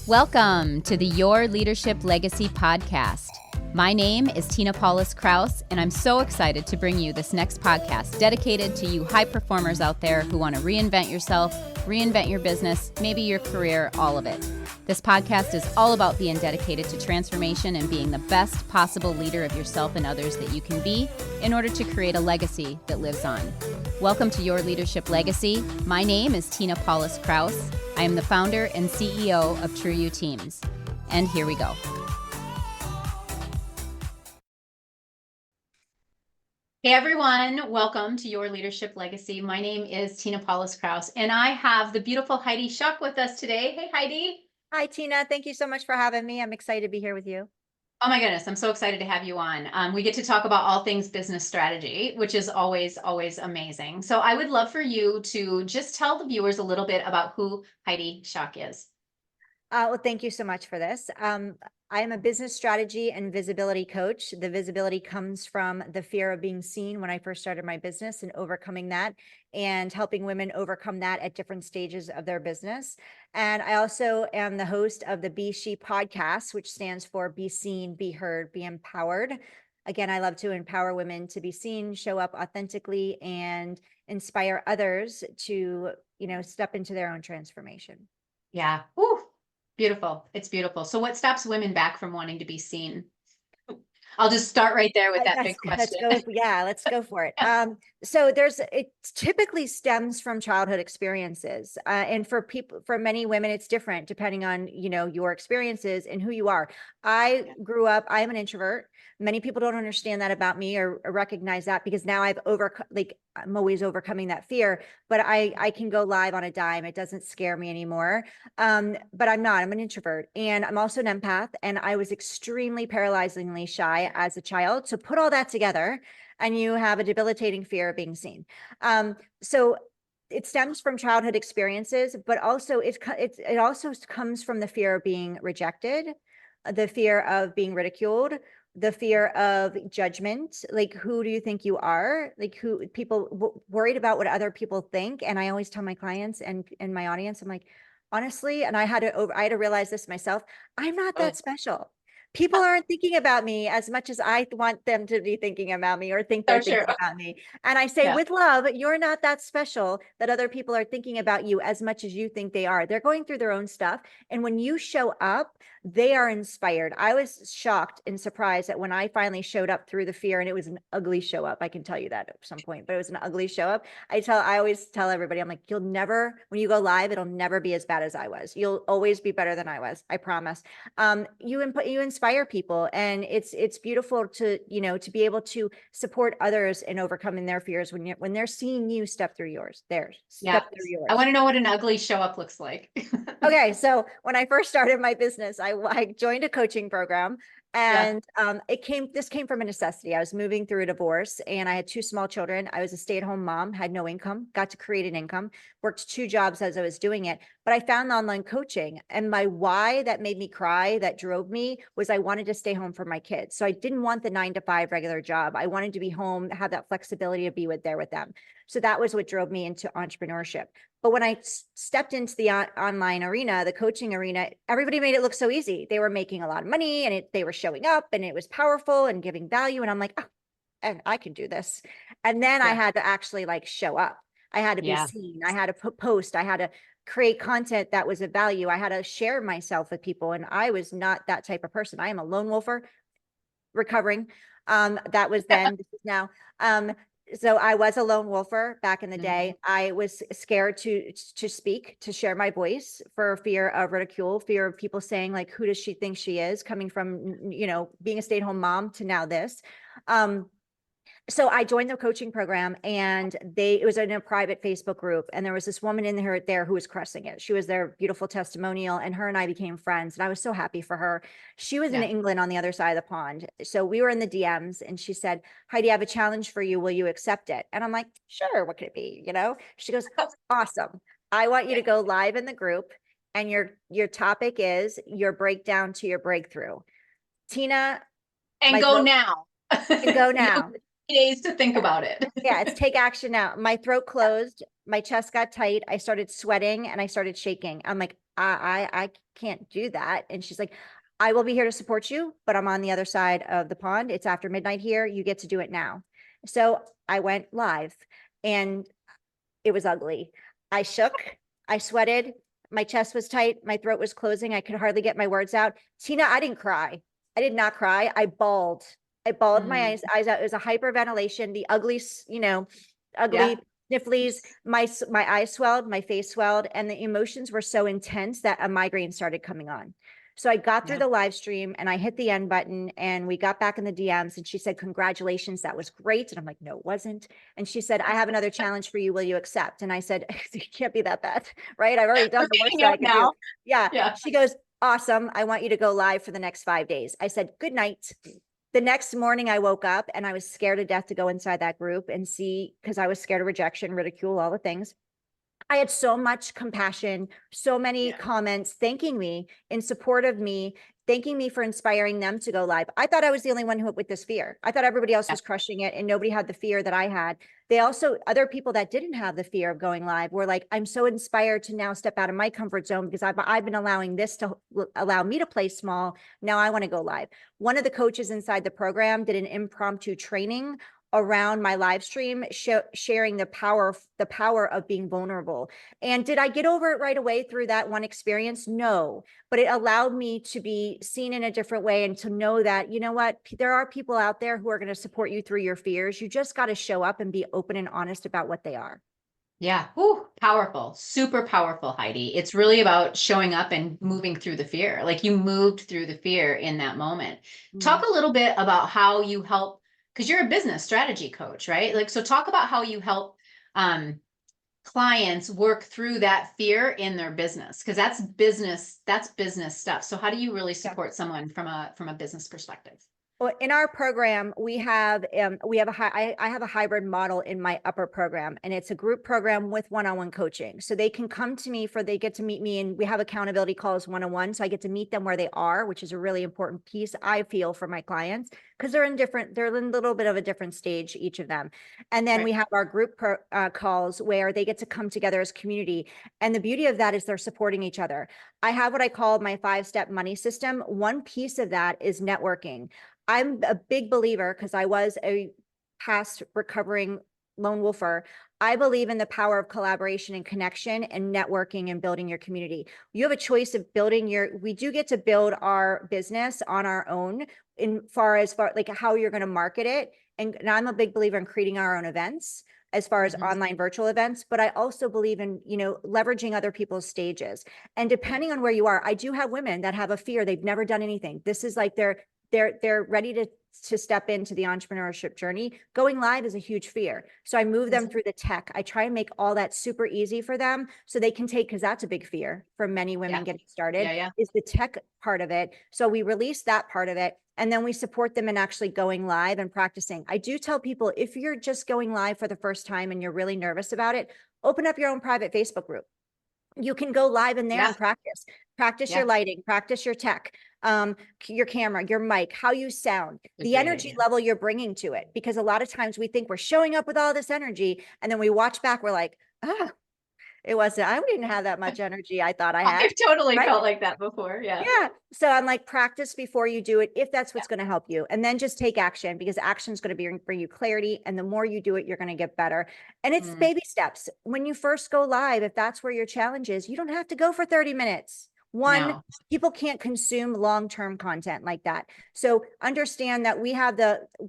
Welcome to the Your Leadership Legacy podcast. My name is Tina Paulus-Krause, and I'm so excited to bring you this next podcast dedicated to you high performers out there who want to reinvent yourself, reinvent your business, maybe your career, all of it. This podcast is all about being dedicated to transformation and being the best possible leader of yourself and others that you can be in order to create a legacy that lives on. Welcome to Your Leadership Legacy. My name is Tina Paulus-Krause. I am the founder and CEO of True You Teams. And here we go. Hey everyone, welcome to Your Leadership Legacy. My name is Tina Paulus-Krause, and I have the beautiful Heidi Schalk with us today. Hey Heidi. Hi Tina, thank you so much for having me. I'm excited to be here with you. Oh my goodness, I'm so excited to have you on. We get to talk about all things business strategy, which is always amazing. So I would love for you to just tell the viewers a little bit about who Heidi Schalk is. Well, thank you so much for this. I am a business strategy and visibility coach. The visibility comes from the fear of being seen when I first started my business and overcoming that and helping women overcome that at different stages of their business. And I also am the host of the Be S.H.E podcast, which stands for Be Seen, Be Heard, Be Empowered. Again, I love to empower women to be seen, show up authentically, and inspire others to, step into their own transformation. Yeah. Woo. Beautiful. It's beautiful. So what stops women back from wanting to be seen? I'll just start right there with that big question. Let's go for it. So it typically stems from childhood experiences. And for many women, it's different depending on, your experiences and who you are. I grew up, I'm an introvert. Many people don't understand that about me or recognize that because now I'm always overcoming that fear, but I can go live on a dime. It doesn't scare me anymore. But I'm not, I'm an introvert and I'm also an empath, and I was extremely paralyzingly shy as a child. So put all that together and you have a debilitating fear of being seen. So it stems from childhood experiences, but also it also comes from the fear of being rejected, the fear of being ridiculed, the fear of judgment. Like, who do you think you are? Like, who people worried about what other people think. And I always tell my clients and my audience, I'm like, honestly, and I had to realize this myself. I'm not that special. People aren't thinking about me as much as I want them to be thinking about me or think they're thinking about me. And I say, with love, you're not that special that other people are thinking about you as much as you think they are. They're going through their own stuff. And when you show up, they are inspired. I was shocked and surprised that when I finally showed up through the fear, and it was an ugly show up. I can tell you that at some point, but it was an ugly show up. I always tell everybody, I'm like, when you go live, it'll never be as bad as I was. You'll always be better than I was. I promise. You inspire people, and it's beautiful to be able to support others in overcoming their fears when they're seeing you step through yours. Step through yours. I want to know what an ugly show up looks like. Okay, so when I first started my business, I joined a coaching program. And this came from a necessity. I was moving through a divorce and I had 2 small children. I was a stay-at-home mom, had no income, got to create an income, worked 2 jobs as I was doing it. But I found online coaching, and my why that made me cry, that drove me, was I wanted to stay home for my kids. So I didn't want the 9-to-5 regular job. I wanted to be home, have that flexibility to be there with them. So that was what drove me into entrepreneurship. But when I stepped into the online arena, the coaching arena, everybody made it look so easy. They were making a lot of money, and they were showing up, and it was powerful and giving value. And I'm like, oh, I can do this. And then I had to actually show up. I had to be seen. I had to post. I had to create content that was of value. I had to share myself with people. And I was not that type of person. I am a lone wolfer, recovering. That was then, this is now. So I was a lone wolfer back in the day. I was scared to speak, to share my voice for fear of ridicule, fear of people saying, like, who does she think she is, coming from, being a stay-at-home mom to now this. So I joined the coaching program, and it was in a private Facebook group. And there was this woman in there who was crushing it. She was their beautiful testimonial, and her and I became friends. And I was so happy for her. She was in England on the other side of the pond. So we were in the DMs, and she said, Heidi, I have a challenge for you. Will you accept it? And I'm like, sure. What could it be? She goes, awesome. I want you to go live in the group, and your topic is your breakdown to your breakthrough. Tina. And go now. Go now. Days to think about it. It's take action now. My throat closed, my chest got tight, I started sweating, and I started shaking. I'm like, I can't do that. And she's like, I will be here to support you, but I'm on the other side of the pond. It's after midnight here. You get to do it now. So I went live and it was ugly. I shook, I sweated, my chest was tight, my throat was closing. I could hardly get my words out. Tina, I didn't cry. I did not cry. I bawled. I bawled my eyes out. It was a hyperventilation, the ugly, ugly snifflies. My eyes swelled, my face swelled, and the emotions were so intense that a migraine started coming on. So I got through the live stream and I hit the end button and we got back in the DMs and she said, congratulations, that was great. And I'm like, no, it wasn't. And she said, I have another challenge for you. Will you accept? And I said, it can't be that bad, right? I've already done the worst that I can do. Yeah. She goes, awesome. I want you to go live for the next 5 days. I said, good night. The next morning I woke up and I was scared to death to go inside that group and see, because I was scared of rejection, ridicule, all the things. I had so much compassion, so many comments thanking me in support of me, thanking me for inspiring them to go live. I thought I was the only one who with this fear. I thought everybody else was crushing it and nobody had the fear that I had. They also, other people that didn't have the fear of going live were like, I'm so inspired to now step out of my comfort zone because I've been allowing this to allow me to play small. Now I want to go live. One of the coaches inside the program did an impromptu training around my live stream, sharing the power of being vulnerable. And did I get over it right away through that one experience? No, but it allowed me to be seen in a different way and to know that, you know what, there are people out there who are going to support you through your fears. You just got to show up and be open and honest about what they are. Yeah. Ooh, powerful, super powerful, Heidi. It's really about showing up and moving through the fear. Like you moved through the fear in that moment. Talk a little bit about how you help, because you're a business strategy coach, right? Like, so talk about how you help clients work through that fear in their business, because that's business stuff. So how do you really support someone from a business perspective? Well, in our program, we have I have a hybrid model in my upper program, and it's a group program with one-on-one coaching. So they can come to me they get to meet me, and we have accountability calls one-on-one. So I get to meet them where they are, which is a really important piece, I feel, for my clients, because they're in a little bit of a different stage, each of them. And then we have our group calls where they get to come together as community. And the beauty of that is they're supporting each other. I have what I call my 5-step money system. One piece of that is networking. I'm a big believer, because I was a past recovering lone wolfer. I believe in the power of collaboration and connection and networking and building your community. You have a choice of we do get to build our business on our own as far like how you're going to market it. And I'm a big believer in creating our own events as far as online virtual events, but I also believe in, leveraging other people's stages. And depending on where you are, I do have women that have a fear. They've never done anything. This is like they're ready to step into the entrepreneurship journey. Going live is a huge fear. So I move them through the tech. I try and make all that super easy for them so they can because that's a big fear for many women getting started, is the tech part of it. So we release that part of it. And then we support them in actually going live and practicing. I do tell people, if you're just going live for the first time and you're really nervous about it, open up your own private Facebook group. You can go live in there and practice your lighting, practice your tech, your camera, your mic, how you sound, the energy level you're bringing to it. Because a lot of times we think we're showing up with all this energy, and then we watch back, we're like, I didn't have that much energy I thought I had. I've totally felt like that before. Yeah. So I'm like, practice before you do it, if that's what's going to help you. And then just take action, because action is going to bring you clarity. And the more you do it, you're going to get better. And it's baby steps. When you first go live, if that's where your challenge is, you don't have to go for 30 minutes. People can't consume long-term content like that. So understand that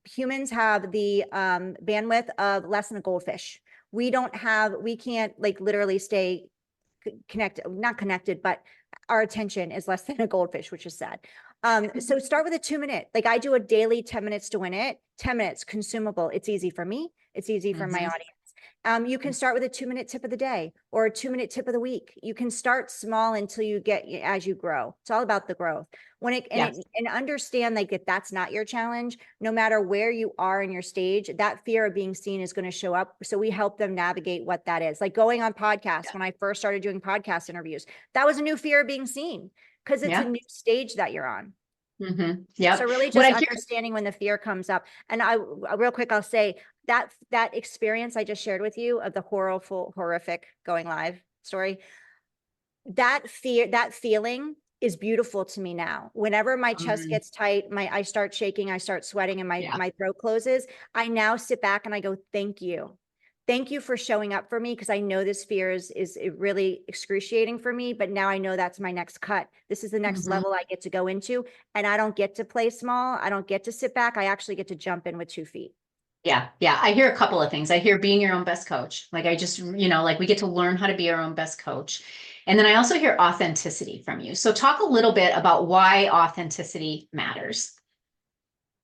humans have the bandwidth of less than a goldfish. We can't like literally stay not connected, but our attention is less than a goldfish, which is sad. So start with a 2-minute, like I do a daily 10 minutes to win it, 10 minutes consumable. It's easy for me. It's easy for my audience. You can start with a 2-minute tip of the day or a 2-minute tip of the week. You can start small until as you grow. It's all about the growth. And understand like if that's not your challenge, no matter where you are in your stage, that fear of being seen is going to show up. So we help them navigate what that is. Like going on podcasts. When I first started doing podcast interviews, that was a new fear of being seen, because it's a new stage that you're on. So really just understanding when the fear comes up. And real quick, I'll say that experience I just shared with you of the horrific going live story, that feeling is beautiful to me now. Whenever my chest gets tight, I start shaking, I start sweating, and my throat closes, I now sit back and I go, thank you. Thank you for showing up for me, because I know this fear is really excruciating for me, but now I know that's my next cut. This is the next level I get to go into, and I don't get to play small. I don't get to sit back. I actually get to jump in with 2 feet. Yeah. Yeah. I hear a couple of things. I hear being your own best coach. Like I just, like we get to learn how to be our own best coach. And then I also hear authenticity from you. So talk a little bit about why authenticity matters.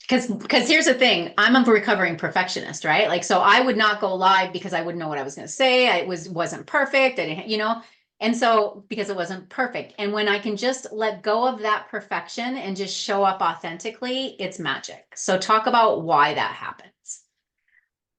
Because here's the thing, I'm a recovering perfectionist, right? Like, so I would not go live because I wouldn't know what I was going to say. I wasn't perfect. I didn't, and so because it wasn't perfect. And when I can just let go of that perfection and just show up authentically, it's magic. So talk about why that happens.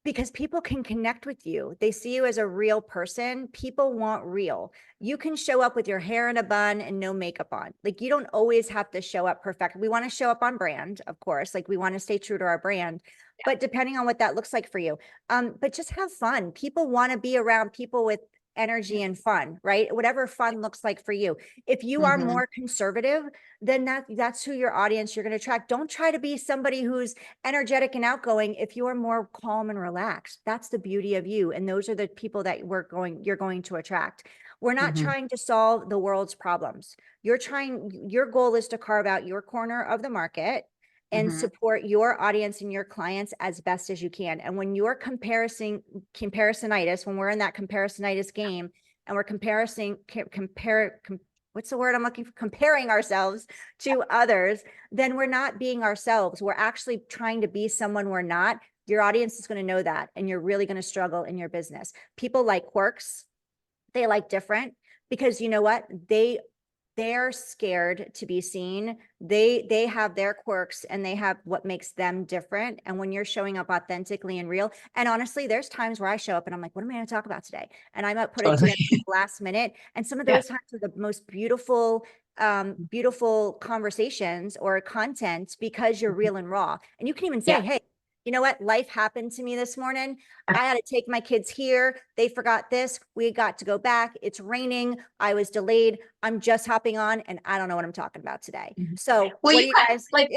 Because people can connect with you. They see you as a real person. People want real. You can show up with your hair in a bun and no makeup on. Like, you don't always have to show up perfect. We want to show up on brand, of course. Like, we want to stay true to our brand, but depending on what that looks like for you. But just have fun. People want to be around people with energy and fun, right? Whatever fun looks like for you. If you are more conservative, then that's who your audience you're going to attract. Don't try to be somebody who's energetic and outgoing. If you are more calm and relaxed, that's the beauty of you. And those are the people that you're going to attract. We're not trying to solve the world's problems. Your goal is to carve out your corner of the market and support your audience and your clients as best as you can. And when you're comparisonitis, when we're in that comparisonitis game and we're what's the word I'm looking for? Comparing ourselves to others, then we're not being ourselves. We're actually trying to be someone we're not. Your audience is going to know that, and you're really going to struggle in your business. People like quirks. They like different, because you know what? They're scared to be seen. They have their quirks, and they have what makes them different. And when you're showing up authentically and real, and honestly, there's times where I show up and I'm like, what am I going to talk about today? And I might put it together last minute. And some of those times are the most beautiful conversations or content, because you're real and raw. And you can even say, hey, you know what? Life happened to me this morning. I had to take my kids here. They forgot this. We got to go back. It's raining. I was delayed. I'm just hopping on, and I don't know what I'm talking about today. So what do you guys like?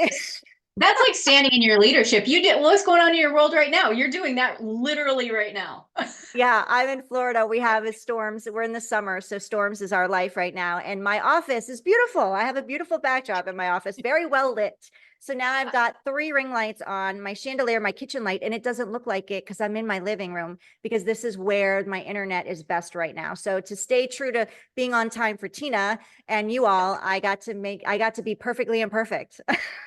That's like standing in your leadership. You did what's going on in your world right now. You're doing that literally right now. Yeah, I'm in Florida. We have storms. We're in the summer, so storms is our life right now. And my office is beautiful. I have a beautiful backdrop in my office, very well lit. So now I've got 3 ring lights on, my chandelier, my kitchen light, and it doesn't look like it because I'm in my living room, because this is where my internet is best right now. So to stay true to being on time for Tina and you all, I got to be perfectly imperfect.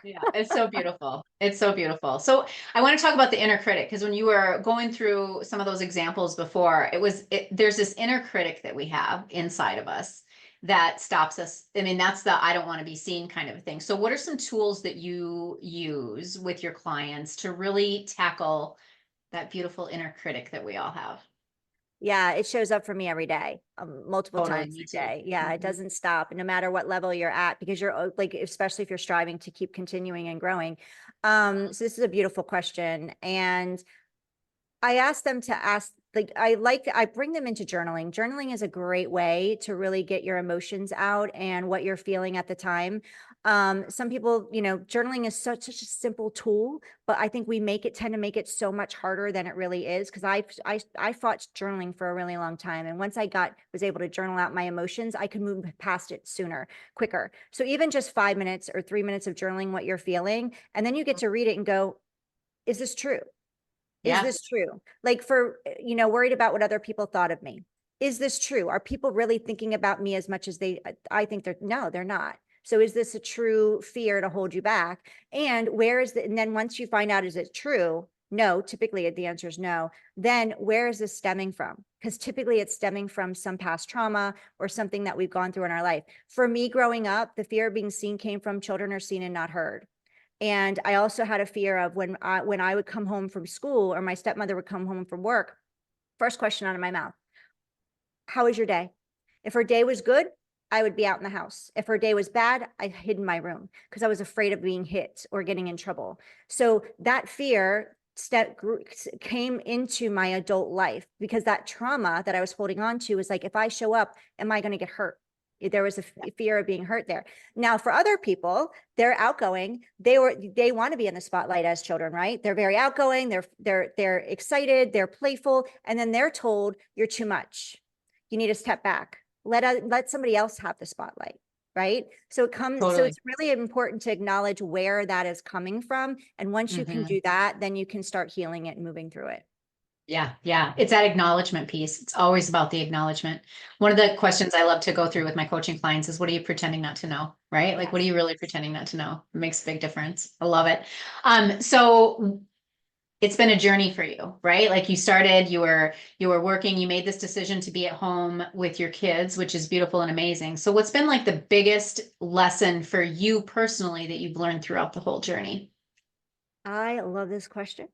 Yeah, it's so beautiful. It's so beautiful. So I want to talk about the inner critic, because when you were going through some of those examples before, there's this inner critic that we have inside of us that stops us. I mean, that's the I don't want to be seen kind of thing. So what are some tools that you use with your clients to really tackle that beautiful inner critic that we all have? Yeah, it shows up for me every day, multiple times a day. Yeah, it Mhm. doesn't stop, no matter what level you're at, because you're like, especially if you're striving to keep continuing and growing. So this is a beautiful question. And I ask them to ask, like, I bring them into journaling. Journaling is a great way to really get your emotions out and what you're feeling at the time. Some people, journaling is such a simple tool, but I think we tend to make it so much harder than it really is. Cause I fought journaling for a really long time. And once I was able to journal out my emotions, I could move past it sooner, quicker. So even just 5 minutes or 3 minutes of journaling what you're feeling, and then you get to read it and go, is this true? Is this true? Like, worried about what other people thought of me. Is this true? Are people really thinking about me as much as I think no, they're not. So is this a true fear to hold you back? And and then once you find out, is it true? No, typically the answer is no. Then where is this stemming from? Because typically it's stemming from some past trauma or something that we've gone through in our life. For me growing up, the fear of being seen came from children are seen and not heard. And I also had a fear of when I would come home from school, or my stepmother would come home from work, first question out of my mouth, how was your day? If her day was good, I would be out in the house. If her day was bad, I hid in my room because I was afraid of being hit or getting in trouble. So that fear came into my adult life, because that trauma that I was holding on to was like, if I show up, am I going to get hurt? There was a fear of being hurt there. Now, for other people, they're outgoing. They want to be in the spotlight as children, right? They're very outgoing. They're excited. They're playful. And then they're told, you're too much. You need to step back. Let somebody else have the spotlight. Right. So Totally. it's really important to acknowledge where that is coming from. And once you can do that, then you can start healing it and moving through it. Yeah. Yeah. It's that acknowledgement piece. It's always about the acknowledgement. One of the questions I love to go through with my coaching clients is, what are you pretending not to know? Right? Like, what are you really pretending not to know? It makes a big difference. I love it. So it's been a journey for you, right? Like, you started, you were working, you made this decision to be at home with your kids, which is beautiful and amazing. So what's been like the biggest lesson for you personally that you've learned throughout the whole journey? I love this question,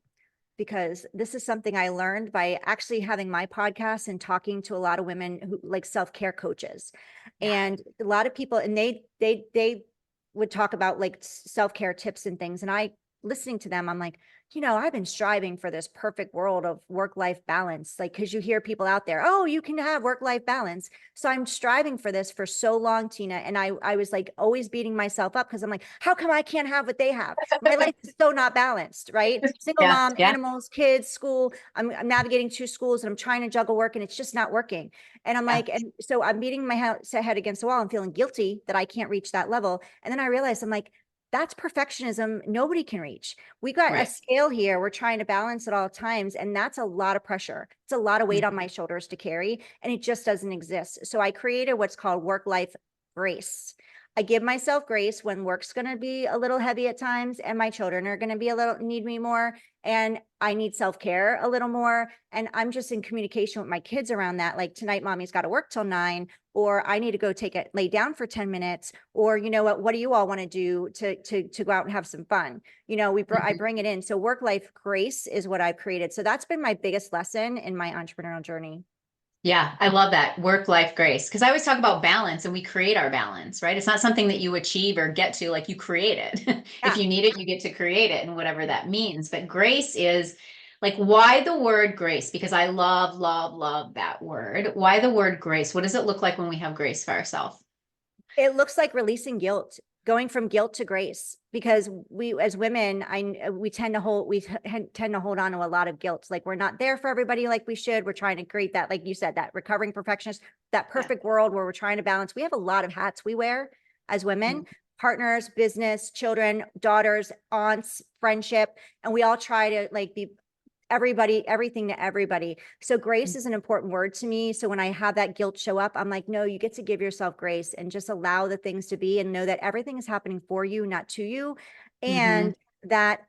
because this is something I learned by actually having my podcast and talking to a lot of women who like self-care coaches, and a lot of people, and they would talk about like self-care tips and things. And listening to them, I'm like, I've been striving for this perfect world of work-life balance. Like, cause you hear people out there, oh, you can have work-life balance. So I'm striving for this for so long, Tina. And I was like always beating myself up, because I'm like, how come I can't have what they have? My life is so not balanced, right? Single mom, animals, kids, school. I'm navigating 2 schools, and I'm trying to juggle work, and it's just not working. And I'm like, and so I'm beating my head against the wall and feeling guilty that I can't reach that level. And then I realized, I'm like, that's perfectionism nobody can reach. We got a scale here. We're trying to balance at all times. And that's a lot of pressure. It's a lot of weight on my shoulders to carry. And it just doesn't exist. So I created what's called work-life grace. I give myself grace when work's going to be a little heavy at times, and my children are going to be need me more, and I need self-care a little more. And I'm just in communication with my kids around that. Like, tonight, mommy's got to work till 9, or I need to go lay down for 10 minutes, or what do you all want to do to go out and have some fun? I bring it in. So work-life grace is what I've created. So that's been my biggest lesson in my entrepreneurial journey. Yeah, I love that work-life grace, because I always talk about balance, and we create our balance, right? It's not something that you achieve or get to, like, you create it. If you need it, you get to create it, and whatever that means. But grace is like, why the word grace? Because I love, love, love that word. Why the word grace? What does it look like when we have grace for ourselves? It looks like releasing guilt, going from guilt to grace, because we as women, we tend to hold on to a lot of guilt. Like, we're not there for everybody like we should. We're trying to create that, like you said, that recovering perfectionist, that perfect world where we're trying to balance. We have a lot of hats we wear as women, partners, business, children, daughters, aunts, friendship, and we all try to like be everything to everybody. So grace is an important word to me. So when I have that guilt show up, I'm like, no, you get to give yourself grace and just allow the things to be, and know that everything is happening for you, not to you. And that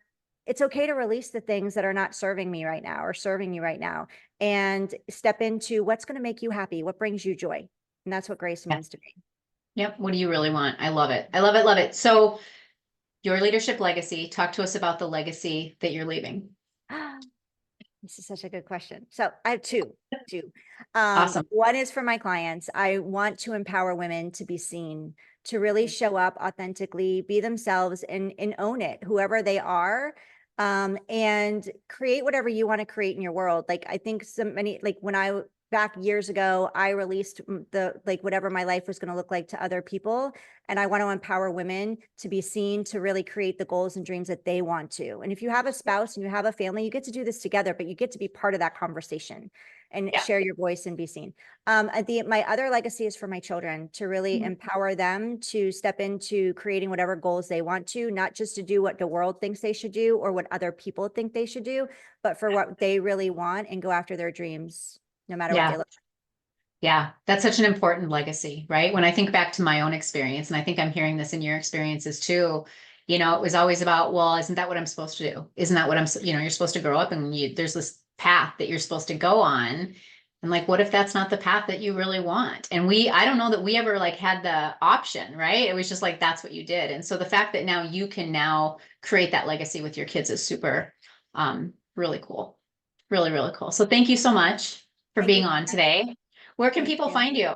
it's okay to release the things that are not serving me right now or serving you right now, and step into what's going to make you happy, what brings you joy. And that's what grace means to me. Yep. What do you really want? I love it. I love it. Love it. So your leadership legacy, talk to us about the legacy that you're leaving. This is such a good question. So I have two. Awesome. One is for my clients. I want to empower women to be seen, to really show up authentically, be themselves, and own it, whoever they are, and create whatever you want to create in your world. Like, I think back years ago, I released whatever my life was going to look like to other people. And I want to empower women to be seen, to really create the goals and dreams that they want to. And if you have a spouse and you have a family, you get to do this together, but you get to be part of that conversation and share your voice and be seen. My other legacy is for my children, to really empower them to step into creating whatever goals they want to, not just to do what the world thinks they should do or what other people think they should do, but for what they really want, and go after their dreams, no matter what they look like. Yeah, that's such an important legacy, right? When I think back to my own experience, and I think I'm hearing this in your experiences too, it was always about, well, isn't that what I'm supposed to do? Isn't that what you're supposed to grow up and there's this path that you're supposed to go on. And like, what if that's not the path that you really want? And I don't know that we ever had the option, right? It was just like, that's what you did. And so the fact that now you can now create that legacy with your kids is super, really cool. Really, really cool. So thank you so much for being on today. Where can people find you?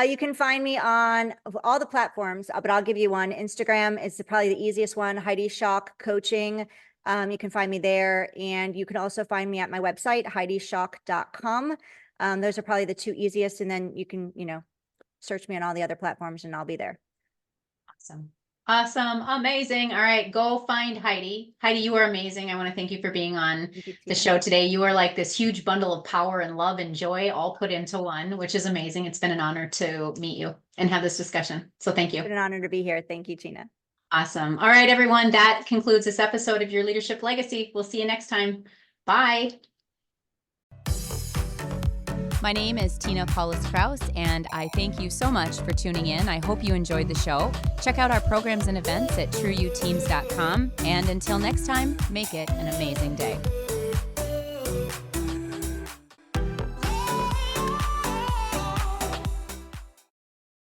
You can find me on all the platforms, but I'll give you one. Instagram is probably the easiest one, Heidi Schalk Coaching. You can find me there. And you can also find me at my website, HeidiSchalk.com. Those are probably the two easiest. And then you can, search me on all the other platforms and I'll be there. Awesome. Awesome. Amazing. All right. Go find Heidi. Heidi, you are amazing. I want to thank you for being on the show today. You are like this huge bundle of power and love and joy all put into one, which is amazing. It's been an honor to meet you and have this discussion. So thank you. It's been an honor to be here. Thank you, Tina. Awesome. All right, everyone. That concludes this episode of Your Leadership Legacy. We'll see you next time. Bye. My name is Tina Paulus-Krause, and I thank you so much for tuning in. I hope you enjoyed the show. Check out our programs and events at trueyouteams.com. And until next time, make it an amazing day.